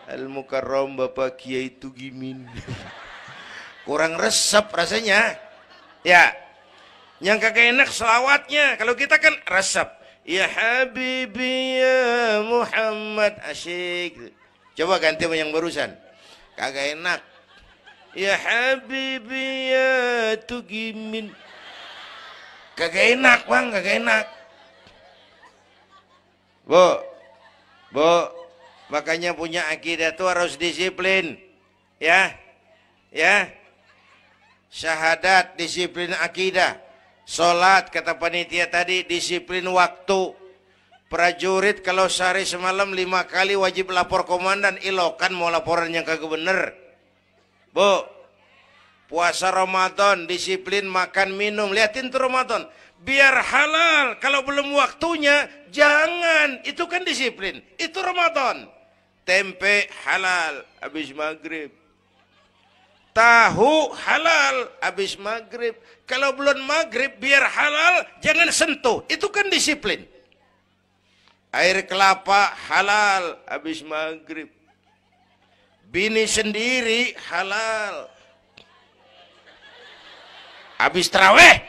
Al Mukarram Bapak Kiai Tugimin. Kurang resep rasanya. Ya. Yang kagak enak selawatnya. Kalau kita kan resep. Ya Habibi ya Muhammad, asyik. Coba ganti yang barusan. Kagak enak. Ya Habibi ya Tugimin. Kagak enak bang, kagak enak. Bu, makanya punya akidah tuh harus disiplin. Ya. Syahadat disiplin akidah. Sholat kata panitia tadi disiplin waktu. Prajurit kalau sehari semalam 5 kali wajib lapor komandan, ilokan mau laporan yang kagak bener. Bu, puasa Ramadan disiplin makan minum. Liatin tuh Ramadan, biar halal. Kalau belum waktunya jangan, itu kan disiplin. Itu Ramadan. Tempe halal habis maghrib, tahu halal habis maghrib. Kalau belum maghrib biar halal jangan sentuh, itu kan disiplin. Air kelapa halal habis maghrib, bini sendiri halal habis taraweh.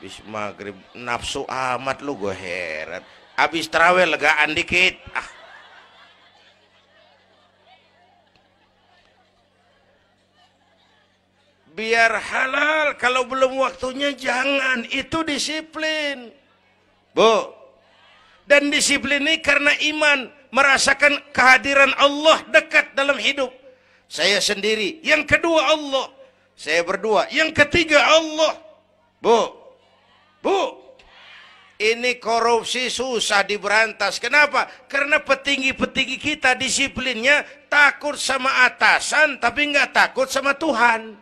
Habis maghrib nafsu amat lu, gue heran. Habis taraweh legaan dikit. Biar halal, kalau belum waktunya jangan, itu disiplin. Bu, dan disiplin ini karena iman, merasakan kehadiran Allah dekat dalam hidup. Saya sendiri, yang kedua Allah. Saya berdua, yang ketiga Allah. Bu, ini korupsi susah diberantas. Kenapa? Karena petinggi-petinggi kita disiplinnya takut sama atasan, tapi nggak takut sama Tuhan.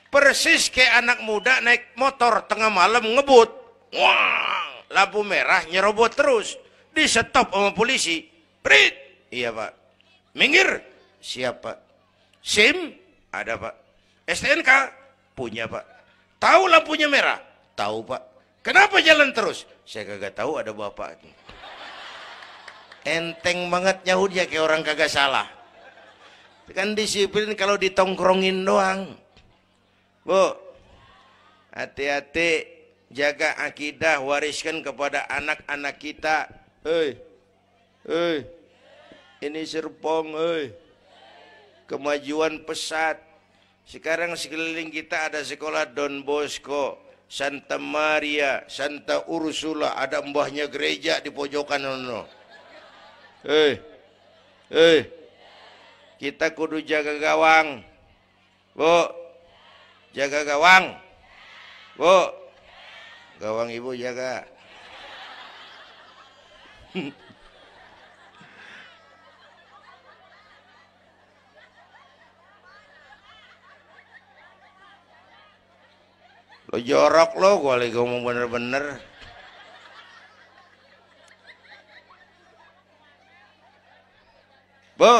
Persis kayak anak muda naik motor tengah malam ngebut. Wah, lampu merah nyerobot terus. Di stop sama polisi. Prit. Iya pak. Minggir. Siap pak. SIM? Ada pak. STNK? Punya pak. Tahu lampunya merah? Tahu pak. Kenapa jalan terus? Saya kagak tahu, ada bapak. Enteng banget nyahudnya kayak orang kagak salah. Kan disiplin kalau ditongkrongin doang. Bu, hati-hati, jaga akidah, wariskan kepada anak-anak kita. Ini Serpong, kemajuan pesat. Sekarang sekeliling kita ada sekolah Don Bosco, Santa Maria, Santa Ursula, ada mbahnya gereja di pojokan. Kita kudu jaga gawang. Bu, jaga gawang. Bu, gawang ibu jaga. Lo jorok lo, gua lagi ngomong bener-bener. Bu,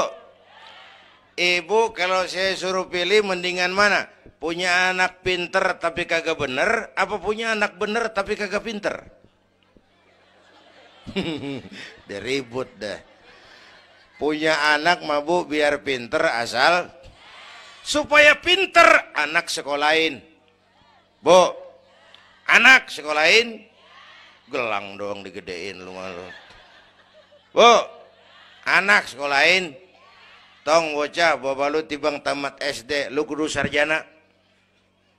ibu kalau saya suruh pilih mendingan mana? Punya anak pinter tapi kagak bener, apa punya anak bener tapi kagak pinter? Udah ribut dah. Punya anak mah bu biar pinter, asal supaya pinter anak sekolahin. Bu, anak sekolahin, gelang doang digedein lu malu. Bu, anak sekolahin, tong bocah bapak lu tibang tamat SD, lu kudu sarjana.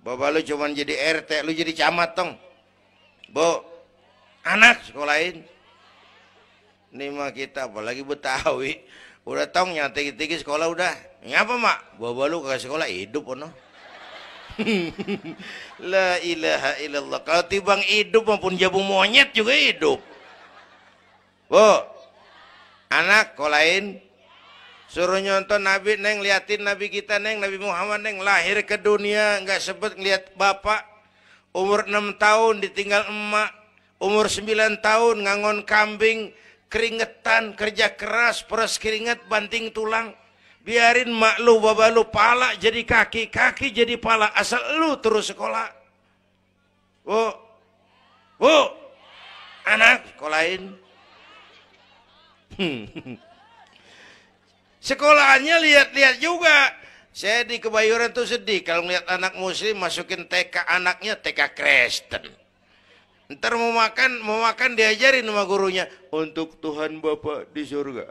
Bapak lu cuman jadi RT, lu jadi camat tong. Bu, anak sekolahin. Ini mah kita apalagi Betawi, udah tong nyantai-tinggi sekolah udah. Ngapa mak? Bapak lu ke sekolah hidup ono. La ilaha illallah. Kalau tibang hidup maupun jabung monyet juga hidup. Bu, anak sekolahin. Suruh nyonton Nabi neng, liatin Nabi kita neng, Nabi Muhammad neng, lahir ke dunia nggak sebet ngeliat bapak, umur 6 tahun ditinggal emak, umur 9 tahun ngangon kambing, keringetan, kerja keras, peres keringet, banting tulang. Biarin mak lu, bapak lu, pala jadi kaki, kaki jadi pala, asal lu terus sekolah. Bu, sekolahin. Sekolahannya lihat-lihat juga. Saya di Kebayoran tuh sedih kalau ngeliat anak muslim masukin TK, anaknya TK Kristen. Ntar mau makan diajarin sama gurunya untuk Tuhan Bapa di surga.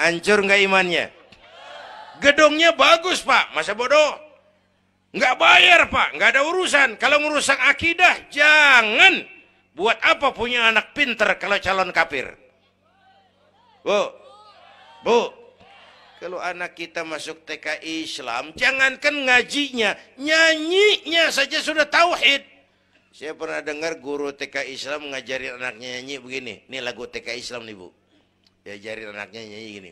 Hancur nggak imannya? Gedungnya bagus Pak, masa bodoh? Nggak bayar Pak, nggak ada urusan. Kalau merusak akidah, jangan. Buat apa punya anak pinter kalau calon kafir? Bu, kalau anak kita masuk TK Islam, jangankan ngajinya, nyanyinya saja sudah tauhid. Saya pernah dengar guru TK Islam ngajarin anaknya nyanyi begini. Ini lagu TK Islam nih Bu. Diajarin anaknya nyanyi gini.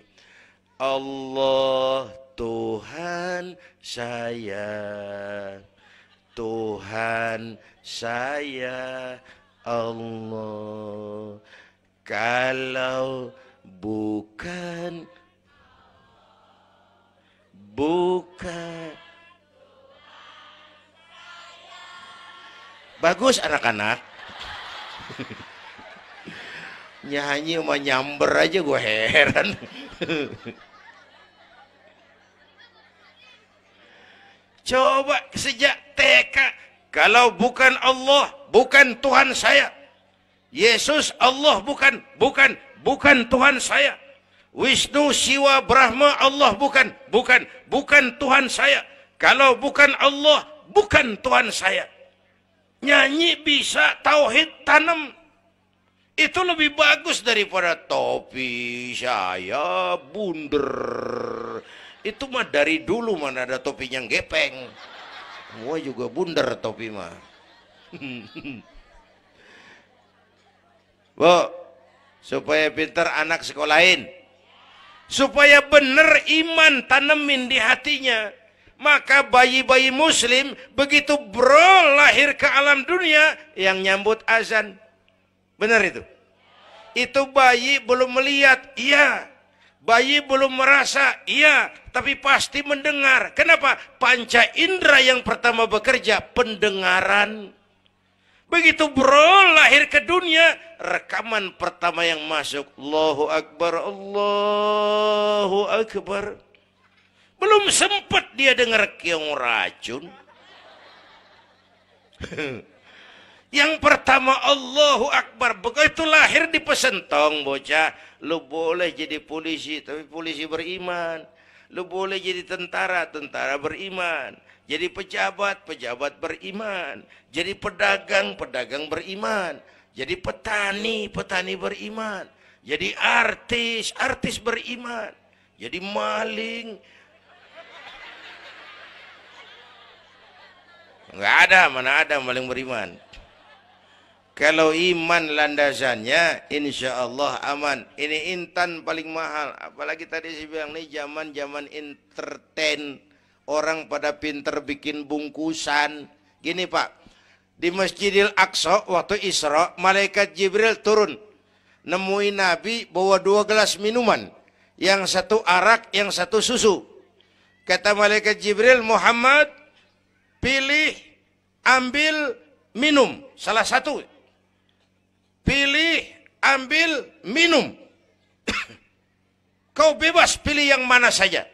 Allah Tuhan saya, Tuhan saya Allah. Kalau bukan bagus anak-anak. Nyanyi sama nyamber aja gue heran. Coba sejak TK, kalau bukan Allah, bukan Tuhan saya. Yesus Allah bukan Tuhan saya. Wisnu, Siwa, Brahma, Allah bukan Tuhan saya. Kalau bukan Allah, bukan Tuhan saya. Nyanyi bisa, tauhid tanam. Itu lebih bagus daripada topi saya bunder. Itu mah dari dulu mana ada topinya gepeng. Semua juga bunder topi mah. Bu, supaya pintar anak sekolahin. Supaya benar iman tanemin di hatinya. Maka bayi-bayi muslim begitu lahir ke alam dunia yang nyambut azan. Benar itu? Itu bayi belum melihat, iya. Bayi belum merasa, iya. Tapi pasti mendengar. Kenapa? Panca indera yang pertama bekerja, pendengaran. Begitu lahir ke dunia, rekaman pertama yang masuk, Allahu Akbar, Allahu Akbar. Belum sempat dia dengar keong racun. Yang pertama Allahu Akbar. Begitu lahir dipesentong bocah. Lu boleh jadi polisi, tapi polisi beriman. Lu boleh jadi tentara, tentara beriman. Jadi pejabat, pejabat beriman. Jadi pedagang, pedagang beriman. Jadi petani, petani beriman. Jadi artis, artis beriman. Jadi maling. Enggak ada, mana ada maling beriman. Kalau iman landasannya, insya Allah aman. Ini intan paling mahal. Apalagi tadi saya bilang, ini zaman-zaman entertain. Orang pada pinter bikin bungkusan. Gini Pak, di Masjidil Aqsa waktu Isra, malaikat Jibril turun. Nemuin Nabi bawa 2 gelas minuman. Yang satu arak, yang satu susu. Kata malaikat Jibril, Muhammad, pilih, ambil, minum. Salah satu. Pilih, ambil, minum. Kau bebas pilih yang mana saja.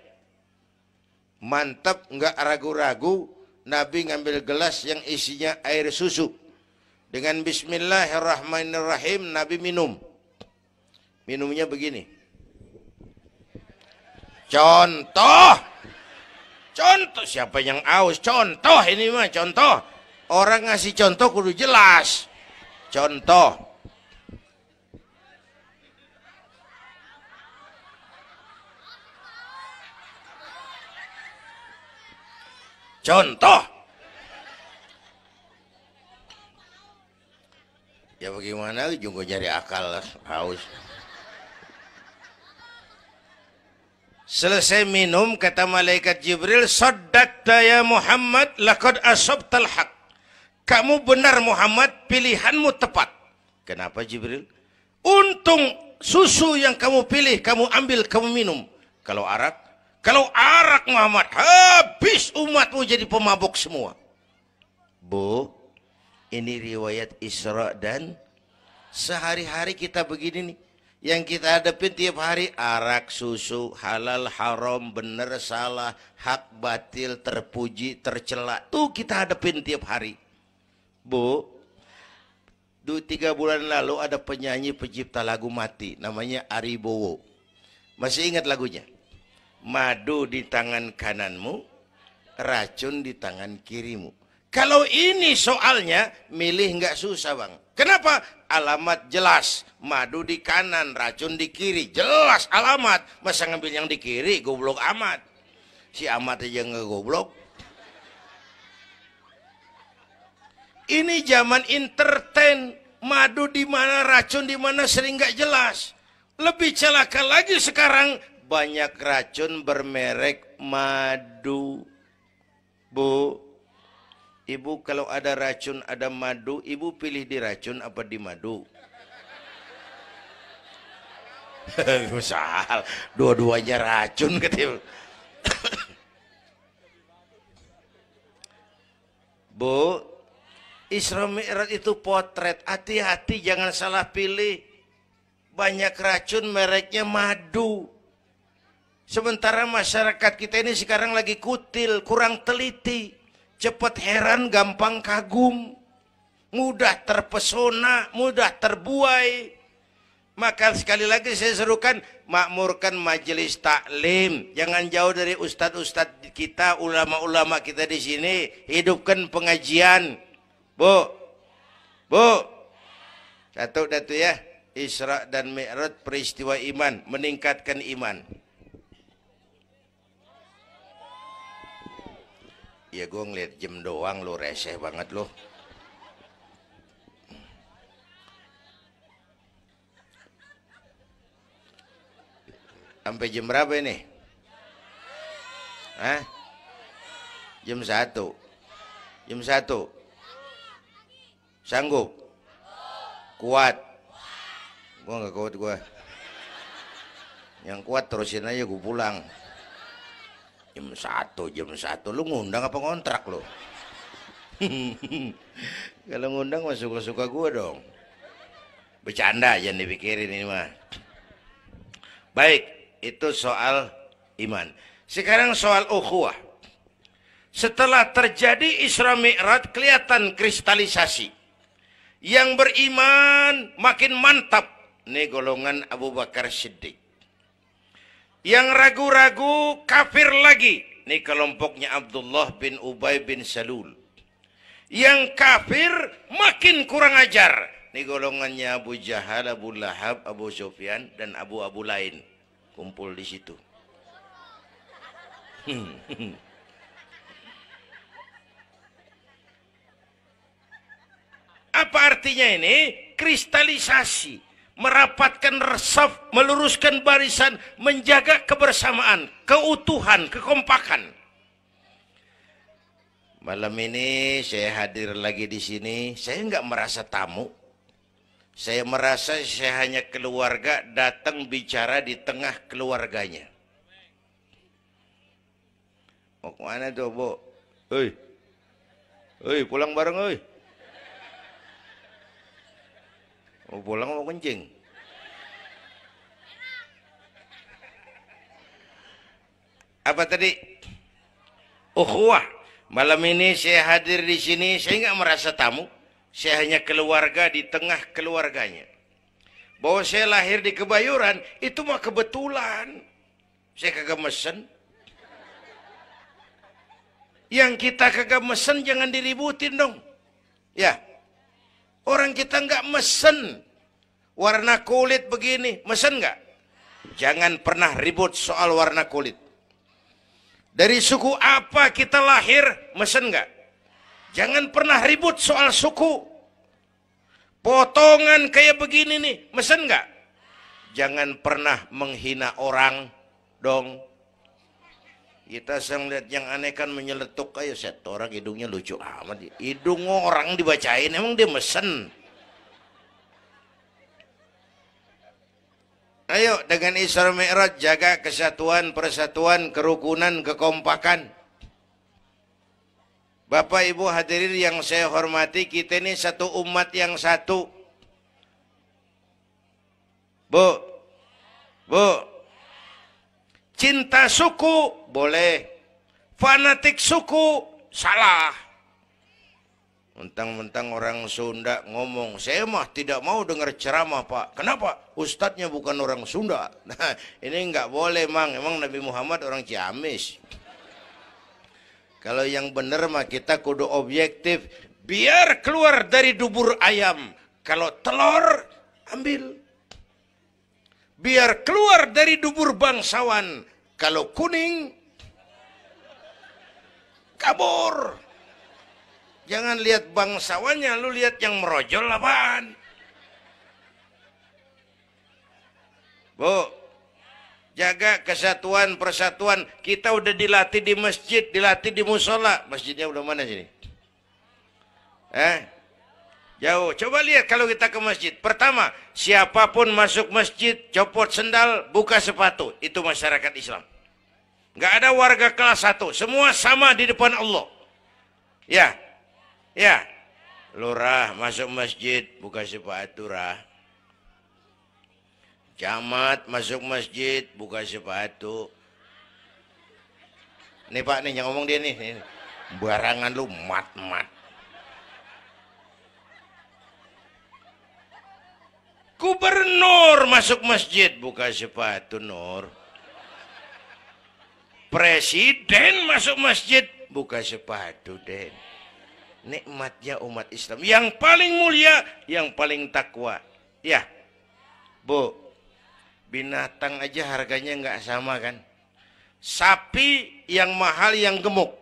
Mantap, nggak ragu-ragu. Nabi ngambil gelas yang isinya air susu. Dengan Bismillahirrahmanirrahim, Nabi minum. Minumnya begini. Contoh. Contoh, siapa yang aus? Contoh ini mah, contoh. Orang ngasih contoh kudu jelas. Contoh. Contoh. Ya bagaimana juga nyari akal haus. Selesai minum kata malaikat Jibril, saddaqta ya Muhammad laqad asabtal haq. Kamu benar Muhammad, pilihanmu tepat. Kenapa Jibril? Untung susu yang kamu pilih, kamu ambil, kamu minum. Kalau arak Muhammad, habis umatmu jadi pemabuk semua. Bu, ini riwayat Isra dan Sehari-hari kita begini nih. Yang kita hadapin tiap hari arak, susu, halal, haram, bener, salah, hak, batil, terpuji, tercela. Tuh kita hadapin tiap hari. Bu, 3 bulan lalu ada penyanyi pencipta lagu mati. Namanya Ari Bowo. Masih ingat lagunya? Madu di tangan kananmu, racun di tangan kirimu. Kalau ini soalnya, milih nggak susah bang. Kenapa? Alamat jelas. Madu di kanan, racun di kiri. Jelas alamat. Masa ngambil yang di kiri, goblok amat. Si amat aja nggak goblok. Ini zaman entertain. Madu di mana, racun di mana sering nggak jelas. Lebih celaka lagi sekarang. Banyak racun bermerek madu. Bu, ibu kalau ada racun, ada madu, ibu pilih di racun apa di madu? Misal, dua-duanya racun katanya. Bu, Isra Mi'raj itu potret. Hati-hati jangan salah pilih. Banyak racun mereknya madu. Sementara masyarakat kita ini sekarang lagi kutil, kurang teliti. Cepat heran, gampang kagum. Mudah terpesona, mudah terbuai. Maka sekali lagi saya serukan, makmurkan majelis taklim. Jangan jauh dari ustadz-ustadz kita, ulama-ulama kita di sini. Hidupkan pengajian. Bu, bu. Satu datu ya. Isra dan Mi'raj peristiwa iman, meningkatkan iman. Ya gue ngeliat jam doang lo, reseh banget lo. Sampai jam berapa ini? Hah? Jam 1. Jam 1. Sanggup? Kuat? Gue gak kuat gue. Yang kuat terusin aja gue pulang. Jam 1. Lu ngundang apa ngontrak lu? Kalau ngundang mah suka-suka gue dong. Bercanda, jangan dipikirin ini mah. Baik, itu soal iman. Sekarang soal ukhuwah. Setelah terjadi Isra Mi'raj, kelihatan kristalisasi. Yang beriman makin mantap. Ini golongan Abu Bakar Siddiq. Yang ragu-ragu kafir lagi. Ini kelompoknya Abdullah bin Ubay bin Salul. Yang kafir makin kurang ajar. Ini golongannya Abu Jahal, Abu Lahab, Abu Sufyan, dan Abu lain. Kumpul di situ. Apa artinya ini? Kristalisasi. Merapatkan resaf, meluruskan barisan, menjaga kebersamaan, keutuhan, kekompakan. Malam ini saya hadir lagi di sini. Saya nggak merasa tamu. Saya merasa saya hanya keluarga datang bicara di tengah keluarganya. Mau kemana tuh, Bu? Hei, pulang bareng, hei. Mau pulang mau kencing. Apa tadi? Ukhuwah. Malam ini saya hadir di sini, saya nggak merasa tamu. Saya hanya keluarga di tengah keluarganya. Bahwa saya lahir di Kebayoran, itu mah kebetulan. Saya kagak mesen. Yang kita kagak mesen jangan diributin dong. Ya. Orang kita nggak mesen. Warna kulit begini, mesen nggak? Jangan pernah ribut soal warna kulit. Dari suku apa kita lahir, mesen nggak? Jangan pernah ribut soal suku. Potongan kayak begini nih, mesen nggak? Jangan pernah menghina orang dong. Kita sering lihat yang aneh kan menyeletuk kayak set orang hidungnya lucu amat. Hidung orang dibacain, emang dia mesen. Ayo dengan Isra Mi'raj jaga kesatuan, persatuan, kerukunan, kekompakan. Bapak Ibu hadirin yang saya hormati, kita ini satu umat yang satu. Bu, bu, cinta suku boleh, fanatik suku salah. Mentang-mentang orang Sunda ngomong, saya mah tidak mau dengar ceramah Pak. Kenapa? Ustadznya bukan orang Sunda. Nah, ini nggak boleh Mang. Emang Nabi Muhammad orang Ciamis. Kalau yang benar mah kita kudu objektif. Biar keluar dari dubur ayam. Kalau telur, ambil. Biar keluar dari dubur bangsawan. Kalau kuning, kabur. Jangan lihat bangsawannya, lu lihat yang merojol apaan. Bu, jaga kesatuan, persatuan. Kita udah dilatih di masjid, dilatih di musola. Masjidnya udah mana sini? Jauh. Coba lihat kalau kita ke masjid. Pertama, siapapun masuk masjid, copot sendal, buka sepatu. Itu masyarakat Islam. Nggak ada warga kelas 1. Semua sama di depan Allah. Ya. Ya, lurah masuk masjid buka sepatu rah. Camat masuk masjid buka sepatu. Nih Pak nih yang ngomong dia nih. Barangan lu mat-mat. Gubernur masuk masjid buka sepatu Nur. Presiden masuk masjid buka sepatu Den. Nikmatnya umat Islam yang paling mulia, yang paling takwa. Ya, Bu, binatang aja harganya nggak sama kan? Sapi yang mahal yang gemuk.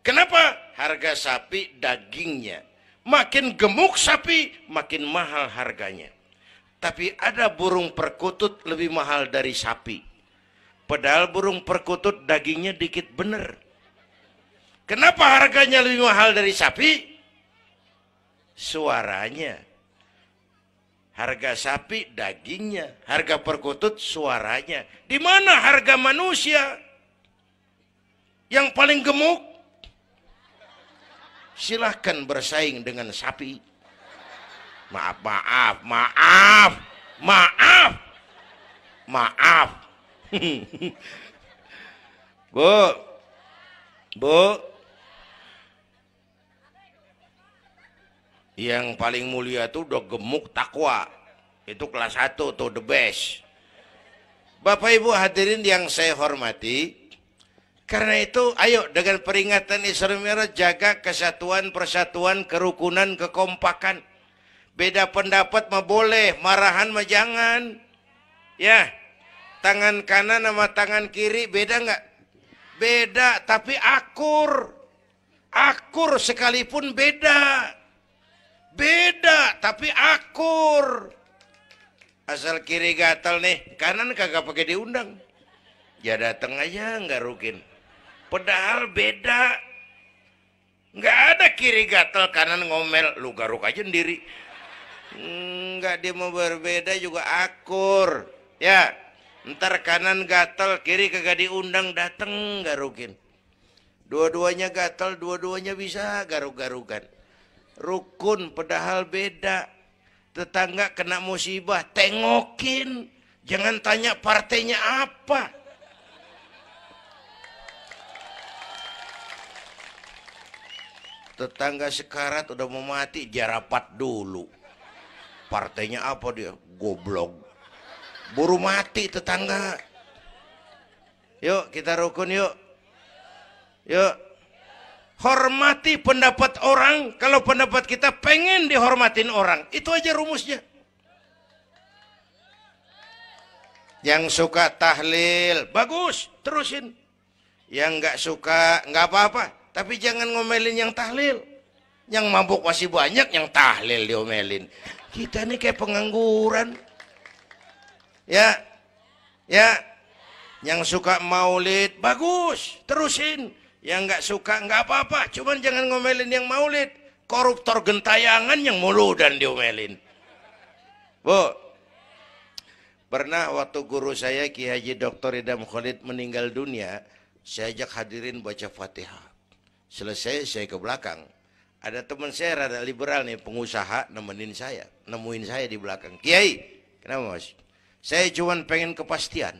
Kenapa? Harga sapi dagingnya. Makin gemuk sapi, makin mahal harganya. Tapi ada burung perkutut lebih mahal dari sapi. Padahal burung perkutut dagingnya dikit bener. Kenapa harganya lebih mahal dari sapi? Suaranya. Harga sapi dagingnya, harga perkutut suaranya. Di mana harga manusia? Yang paling gemuk? Silahkan bersaing dengan sapi. Maaf, maaf, maaf, maaf, maaf. Bu, yang paling mulia tuh udah gemuk takwa. Itu kelas 1 tuh the best. Bapak Ibu hadirin yang saya hormati. Karena itu ayo dengan peringatan Isra Mi'raj jaga kesatuan, persatuan, kerukunan, kekompakan. Beda pendapat mah boleh, marahan mah jangan. Ya, tangan kanan sama tangan kiri beda nggak? Beda, tapi akur. Akur sekalipun beda. Beda, tapi akur. Asal kiri gatal nih, kanan kagak pakai diundang. Ya datang aja nggak rukin. Padahal beda. Nggak ada kiri gatal, kanan ngomel. Lu garuk aja sendiri. Nggak, dia mau berbeda juga akur. Ya, ntar kanan gatal, kiri kagak diundang, datang garukin. Dua-duanya gatal, dua-duanya bisa garuk-garukan. Rukun padahal beda. Tetangga kena musibah, tengokin. Jangan tanya partainya apa. Tetangga sekarat udah mau mati, jarapat dulu. Partainya apa dia? Goblok. Buru mati tetangga. Yuk kita rukun yuk. Yuk. Hormati pendapat orang. Kalau pendapat kita pengen dihormatin orang. Itu aja rumusnya. Yang suka tahlil, bagus, terusin. Yang nggak suka, nggak apa-apa. Tapi jangan ngomelin yang tahlil. Yang mabuk masih banyak, yang tahlil diomelin. Kita ini kayak pengangguran. Ya, ya. Yang suka maulid, bagus, terusin. Yang nggak suka, nggak apa-apa. Cuman jangan ngomelin yang maulid. Koruptor gentayangan yang mulu dan diomelin. Bu, pernah waktu guru saya Ki Haji Dr. Idham Khalid meninggal dunia, saya ajak hadirin baca Fatihah. Selesai saya ke belakang. Ada teman saya rada liberal nih, pengusaha nemuin saya di belakang. Kiai, kenapa Mas? Saya cuma pengen kepastian.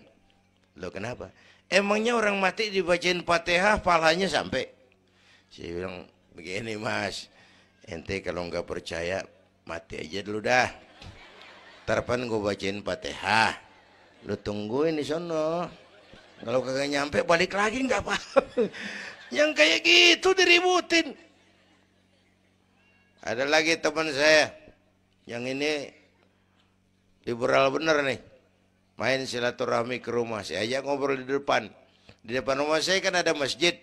Loh kenapa? Emangnya orang mati dibacain Fatihah pahalanya sampai? Saya bilang begini mas, ente kalau nggak percaya mati aja dulu dah. Tarpan gue bacain Fatihah, lu tungguin di sono. Kalau kagak nyampe balik lagi nggak apa. Yang kayak gitu diributin. Ada lagi teman saya, yang ini liberal bener nih. Main silaturahmi ke rumah, saya ajak ngobrol di depan. Di depan rumah saya kan ada masjid.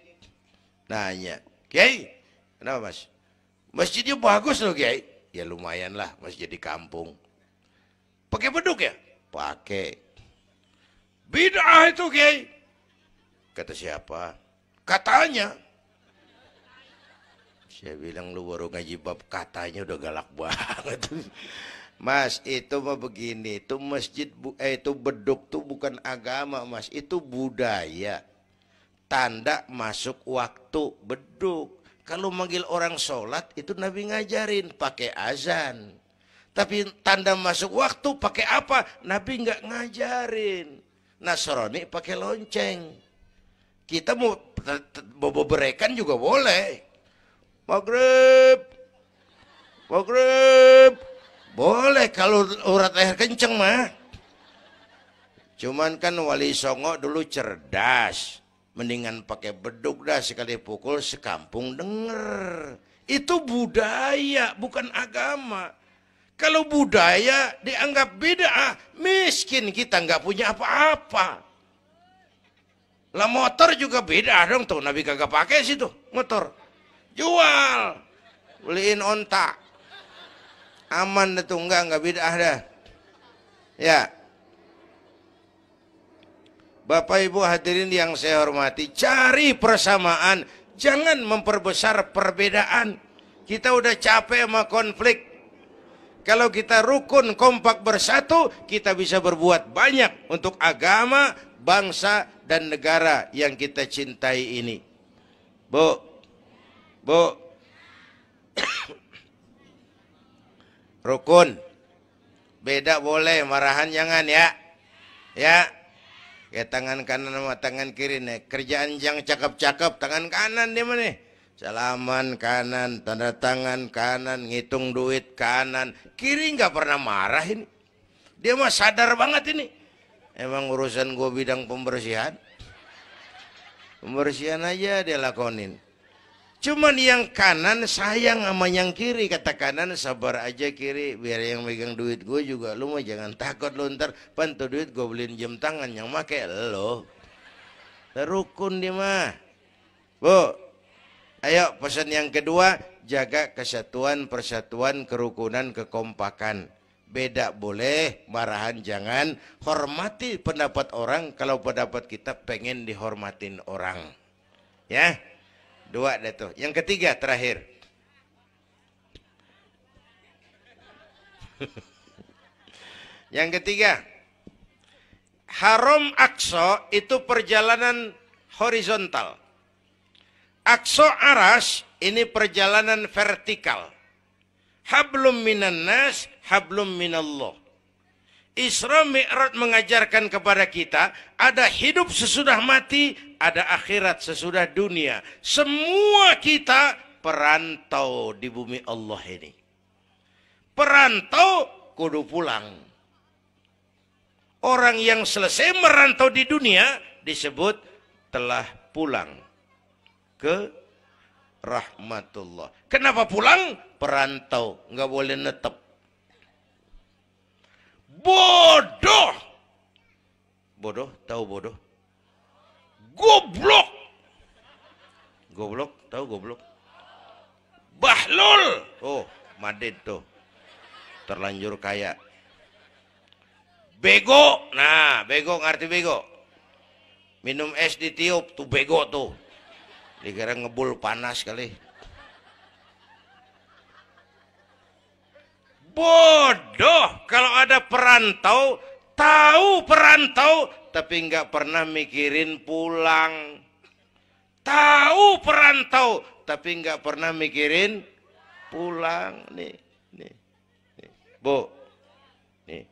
Nanya, Kiai, kenapa mas? Masjidnya bagus loh Kiai. Ya lumayan lah, masjid di kampung. Pakai beduk ya? Pakai. Bid'ah itu Kiai. Kata siapa? Katanya. Saya bilang lu baru ngaji bab katanya udah galak banget. Mas, itu mah begini, itu masjid, itu beduk tuh bukan agama mas, itu budaya. Tanda masuk waktu beduk. Kalau manggil orang sholat, itu Nabi ngajarin pakai azan. Tapi tanda masuk waktu pakai apa? Nabi nggak ngajarin. Nasrani pakai lonceng. Kita mau berekan juga boleh. Maghrib, maghrib. Boleh kalau urat leher kenceng mah. Cuman kan Wali Songo dulu cerdas. Mendingan pakai beduk dah, sekali pukul sekampung denger. Itu budaya, bukan agama. Kalau budaya dianggap bid'ah, miskin kita nggak punya apa-apa. Lah motor juga bid'ah dong tuh, Nabi kagak pakai situ motor. Jual, beliin onta. Aman itu enggak bid'ah dah. Ya. Bapak Ibu hadirin yang saya hormati, cari persamaan, jangan memperbesar perbedaan. Kita udah capek sama konflik. Kalau kita rukun, kompak bersatu, kita bisa berbuat banyak untuk agama, bangsa, dan negara yang kita cintai ini. Bu, rukun, beda boleh, marahan jangan ya. Ya. Kayak tangan kanan sama tangan kiri nih. Kerjaan yang cakep-cakep tangan kanan dia mana? Salaman kanan, tanda tangan kanan, ngitung duit kanan. Kiri nggak pernah marah ini. Dia mah sadar banget ini. Emang urusan gue bidang pembersihan. Pembersihan aja dia lakonin. Cuman yang kanan sayang sama yang kiri. Kata kanan sabar aja kiri. Biar yang megang duit gue juga. Lu mah jangan takut lu ntar. Pantu duit gue beliin jam tangan. Yang make lo. Rukun dia mah. Bu. Ayo pesan yang kedua. Jaga kesatuan, persatuan, kerukunan, kekompakan. Beda boleh. Marahan jangan. Hormati pendapat orang. Kalau pendapat kita pengen dihormatin orang. Ya. Dua deh tuh. Yang ketiga terakhir. Yang ketiga. Haram Aqsa itu perjalanan horizontal. Aqsa Aras ini perjalanan vertikal. Hablum minan nas, hablum minallah. Isra Mi'raj mengajarkan kepada kita ada hidup sesudah mati, ada akhirat sesudah dunia. Semua kita perantau di bumi Allah ini. Perantau kudu pulang. Orang yang selesai merantau di dunia disebut telah pulang ke rahmatullah. Kenapa pulang? Perantau, nggak boleh netep. Bodoh. Bodoh, tahu bodoh? Goblok. Goblok, tahu goblok? Bahlul. Oh, Madid tuh. Terlanjur kaya. Bego. Nah, bego ngerti bego? Minum es ditiup tuh bego tuh. Dikira ngebul panas kali. Bodoh kalau ada perantau, tahu perantau, tapi nggak pernah mikirin pulang. Tahu perantau, tapi nggak pernah mikirin pulang. Nih. Bu, nih,